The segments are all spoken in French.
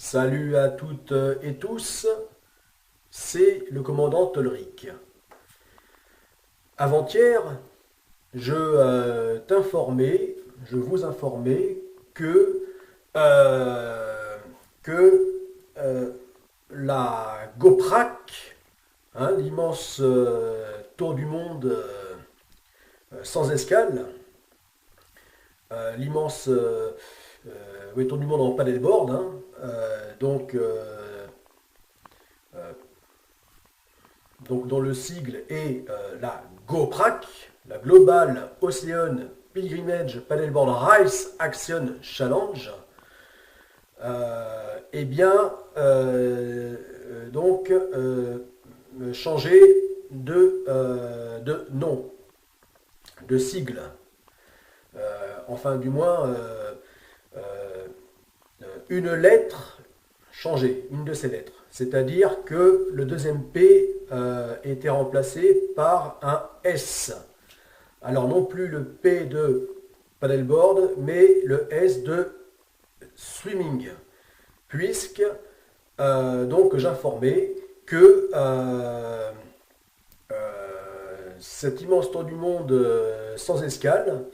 Salut à toutes et tous, c'est le commandant Tolric. Avant-hier, je vous informais que, euh, que euh, la GoPrac, l'immense tour du monde sans escale, l'immense oui, tour du monde en paddleboard, euh, donc dont le sigle est la GoPrac, la Global Ocean Pilgrimage Paddleboard Race Action Challenge, eh bien, changer de nom, de sigle. Enfin, du moins, une lettre changée, une de ces lettres. C'est-à-dire que le deuxième P était remplacé par un S. Alors non plus le P de paddleboard, mais le S de swimming. Puisque donc j'informais que cet immense tour du monde sans escale,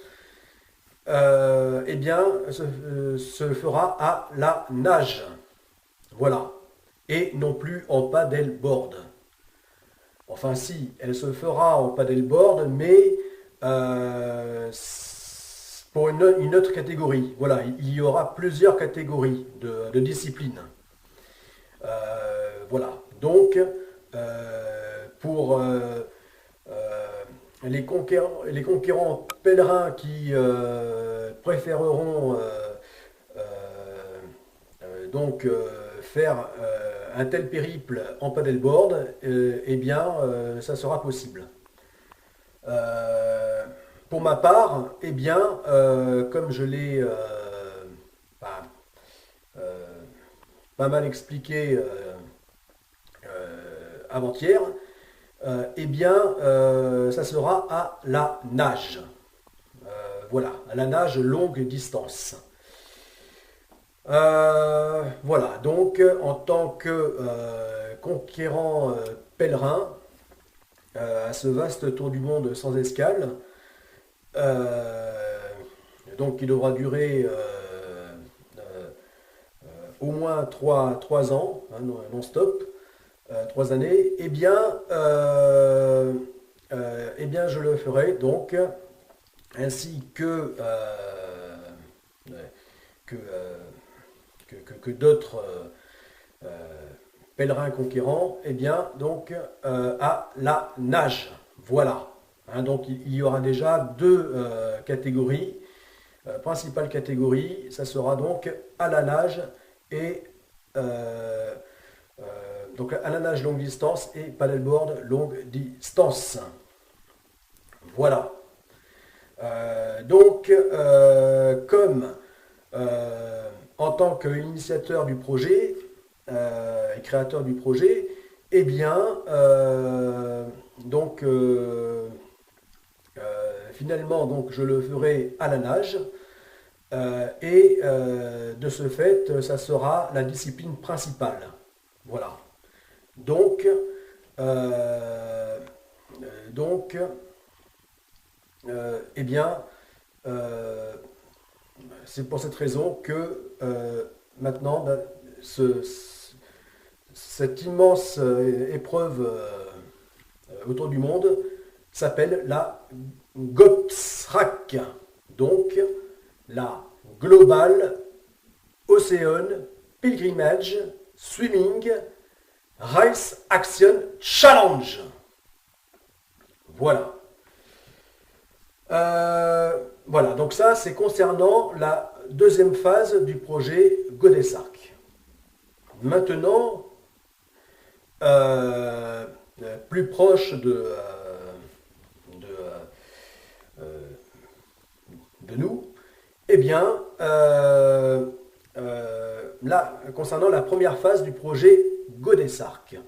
eh bien, se fera à la nage. Voilà. Et non plus en paddleboard. Enfin si, elle se fera en paddleboard, mais pour une autre catégorie. Voilà, il y aura plusieurs catégories de disciplines. Voilà. Donc, pour les conquérants pèlerins qui préféreront faire un tel périple en paddleboard, eh bien, ça sera possible. Euh, pour ma part, eh bien, comme je l'ai pas, euh, pas mal expliqué avant-hier, eh bien, ça sera à la nage. Voilà, à la nage longue distance. Voilà, donc en tant que conquérant pèlerin à ce vaste tour du monde sans escale, euh, donc qui devra durer au moins 3 ans, non-stop, 3 années, eh bien je le ferai donc ainsi que, euh, que d'autres pèlerins conquérants, eh bien, donc, à la nage. Voilà. Donc, il y aura déjà deux catégories, principales catégories. Ça sera donc à la nage et euh, euh, donc à la nage longue distance et paddleboard longue distance. Voilà. Comme en tant qu'initiateur du projet et créateur du projet, eh bien, finalement, donc, je le ferai à la nage. De ce fait, ça sera la discipline principale. Voilà. Donc, euh, donc eh bien, euh, c'est pour cette raison que maintenant, ben, cette immense épreuve autour du monde s'appelle la GOPSRAC, donc la Global Ocean Pilgrimage Swimming Race Action Challenge. Voilà. Voilà, donc ça c'est concernant la deuxième phase du projet Godessarc. Maintenant, euh, plus proche de, de nous, eh bien, là, concernant la première phase du projet Godessarc.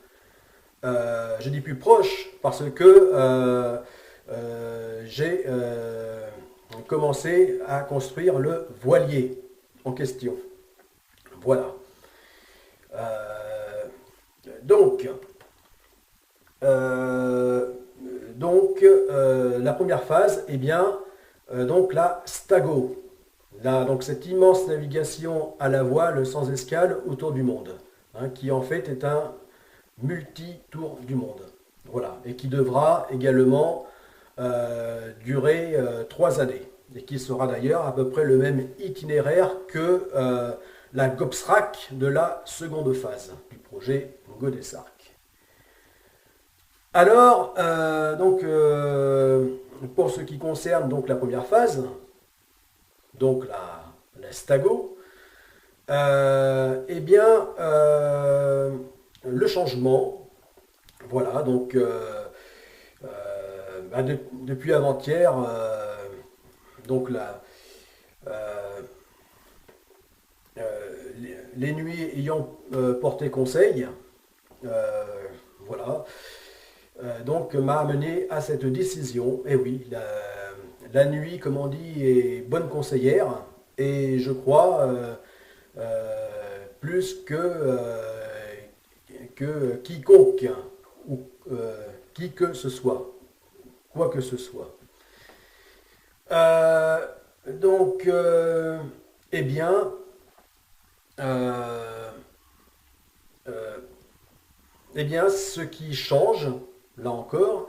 Je dis plus proche parce que j'ai commencé à construire le voilier en question. Voilà. Euh, donc, la première phase, eh bien, donc la Stago. Là, donc cette immense navigation à la voile sans escale autour du monde, hein, qui en fait est un multi-tour du monde. Voilà, et qui devra également durer 3 années, et qui sera d'ailleurs à peu près le même itinéraire que la GOPSRAC de la seconde phase du projet Godessarc. Alors, pour ce qui concerne donc la première phase, donc la Stago, eh bien, le changement, voilà, donc depuis avant-hier, donc euh, les nuits ayant porté conseil, euh, voilà, donc m'a amené à cette décision. Et oui, la nuit, comme on dit, est bonne conseillère, et je crois plus que quiconque, ou qui que ce soit, quoi que ce soit. Euh, donc, eh bien, euh, euh, ce qui change, là encore,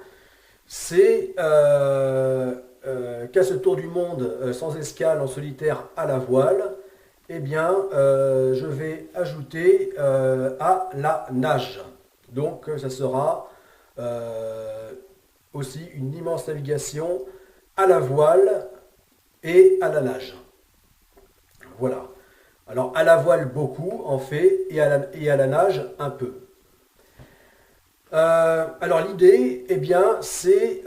c'est qu'à ce tour du monde sans escale en solitaire à la voile, eh bien, je vais ajouter à la nage. Donc, ça sera aussi une immense navigation à la voile et à la nage. Voilà. Alors, à la voile beaucoup, en fait, et à la nage un peu. Alors l'idée, eh bien, c'est,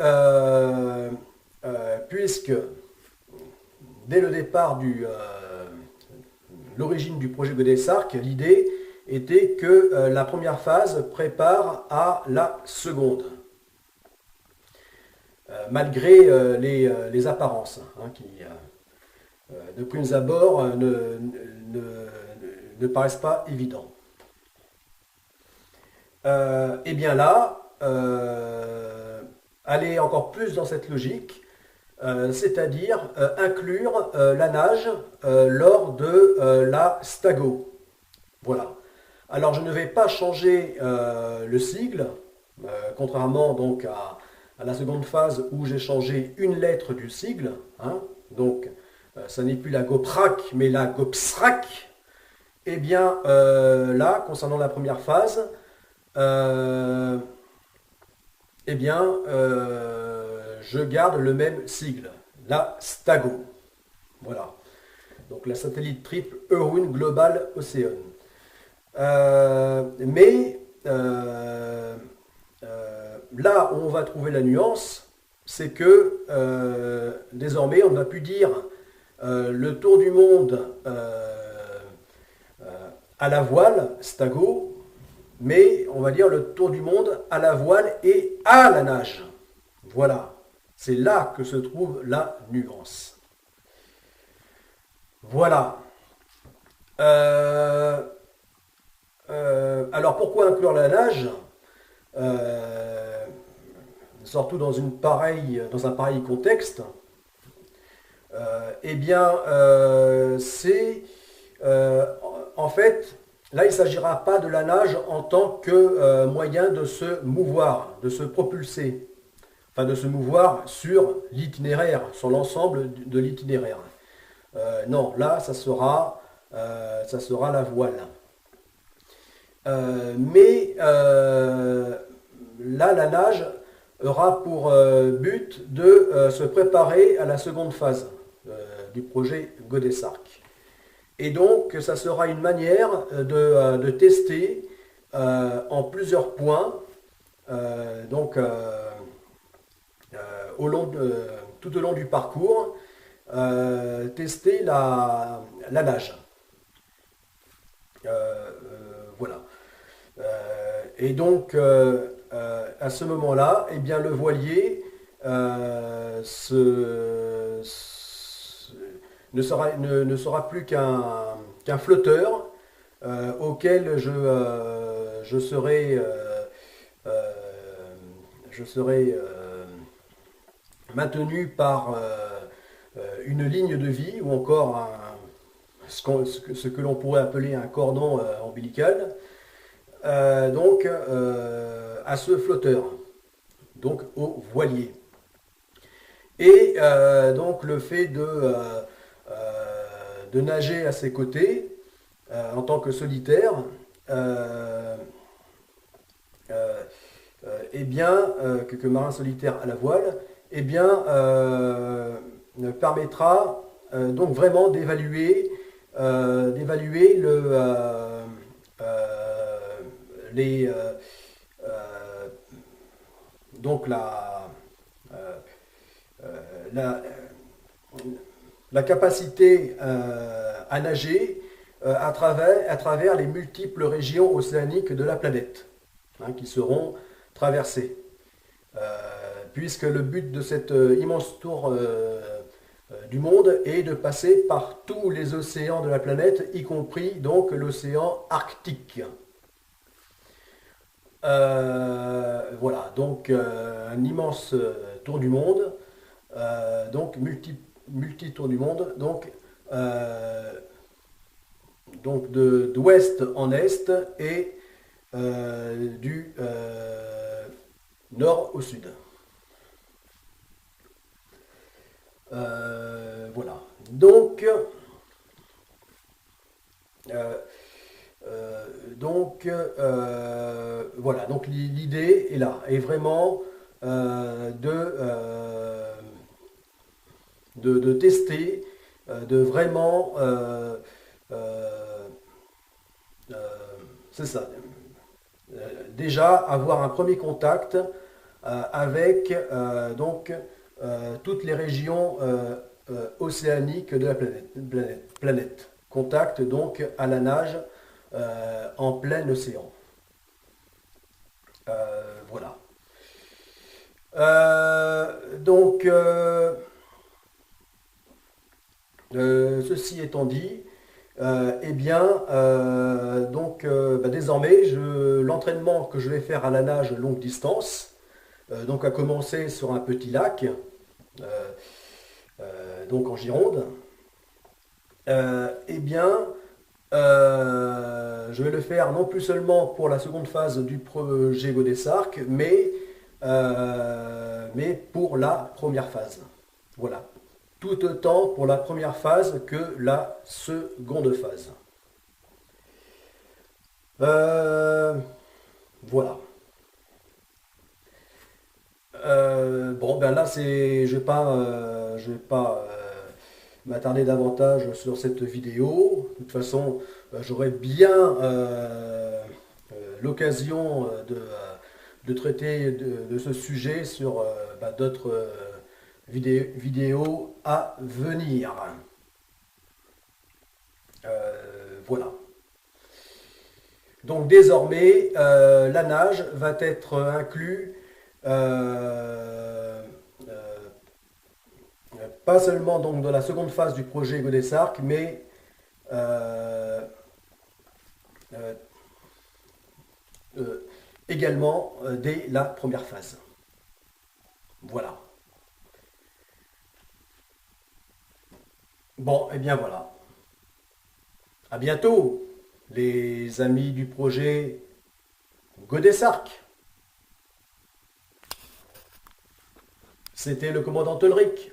puisque dès le départ l'origine du projet Godessarc, l'idée était que la première phase prépare à la seconde, malgré les apparences, hein, qui, de prime abord, ne paraissent pas évidents. Et bien là, aller encore plus dans cette logique, c'est-à-dire inclure la nage lors de la Stago. Voilà. Alors je ne vais pas changer le sigle, contrairement donc à la seconde phase où j'ai changé une lettre du sigle, hein. Donc ça n'est plus la GOPRAC mais la GOPSRAC. Et bien là, concernant la première phase, euh, eh bien, je garde le même sigle, la Stago. Voilà. Donc la satellite triple Irwin Global Ocean. Mais là où on va trouver la nuance, c'est que désormais on a pu dire le tour du monde à la voile, Stago, mais on va dire le tour du monde à la voile et à la nage. Voilà, c'est là que se trouve la nuance. Voilà. Euh, alors pourquoi inclure la nage euh, surtout dans un pareil contexte? Eh bien, c'est en fait, là, il ne s'agira pas de la nage en tant que moyen de se mouvoir, de se propulser, enfin de se mouvoir sur l'itinéraire, sur l'ensemble de l'itinéraire. Non, là, ça sera la voile. Mais là, la nage aura pour but de se préparer à la seconde phase du projet Godessarc. Et donc, ça sera une manière de tester en plusieurs points, donc tout au long du parcours, tester la nage. Voilà. Et donc, à ce moment-là, eh bien, le voilier ne sera plus qu'un flotteur auquel je serai, maintenu par une ligne de vie ou encore ce que l'on pourrait appeler un cordon ombilical, à ce flotteur, donc au voilier. Et donc le fait de nager à ses côtés en tant que solitaire, eh bien, que marin solitaire à la voile, eh bien, permettra donc vraiment d'évaluer les donc la, la capacité à nager à travers les multiples régions océaniques de la planète, hein, qui seront traversées. Puisque le but de cet immense tour du monde est de passer par tous les océans de la planète, y compris donc l'océan Arctique. Voilà, donc un immense tour du monde, donc multi-tour du monde, donc d'ouest en est et du nord au sud. Voilà. Donc, voilà. Donc l'idée est là, est vraiment de tester, de vraiment, c'est ça. Déjà avoir un premier contact avec toutes les régions océaniques de la planète. Contact donc à la nage en plein océan. Voilà. Ceci étant dit, eh bien, désormais, l'entraînement que je vais faire à la nage longue distance, donc à commencer sur un petit lac, donc en Gironde, eh bien, je vais le faire non plus seulement pour la seconde phase du projet Godessarc, mais pour la première phase. Voilà. Tout autant pour la première phase que la seconde phase. Voilà. Bon, ben là, je vais pas m'attarder davantage sur cette vidéo. De toute façon, j'aurai bien l'occasion de traiter de ce sujet sur d'autres vidéos à venir. Voilà. Donc désormais, la nage va être inclus pas seulement donc dans la seconde phase du projet Godessarc, mais également dès la première phase. Voilà. Bon, et bien voilà. À bientôt, les amis du projet Godessarc. C'était le commandant Ulrich.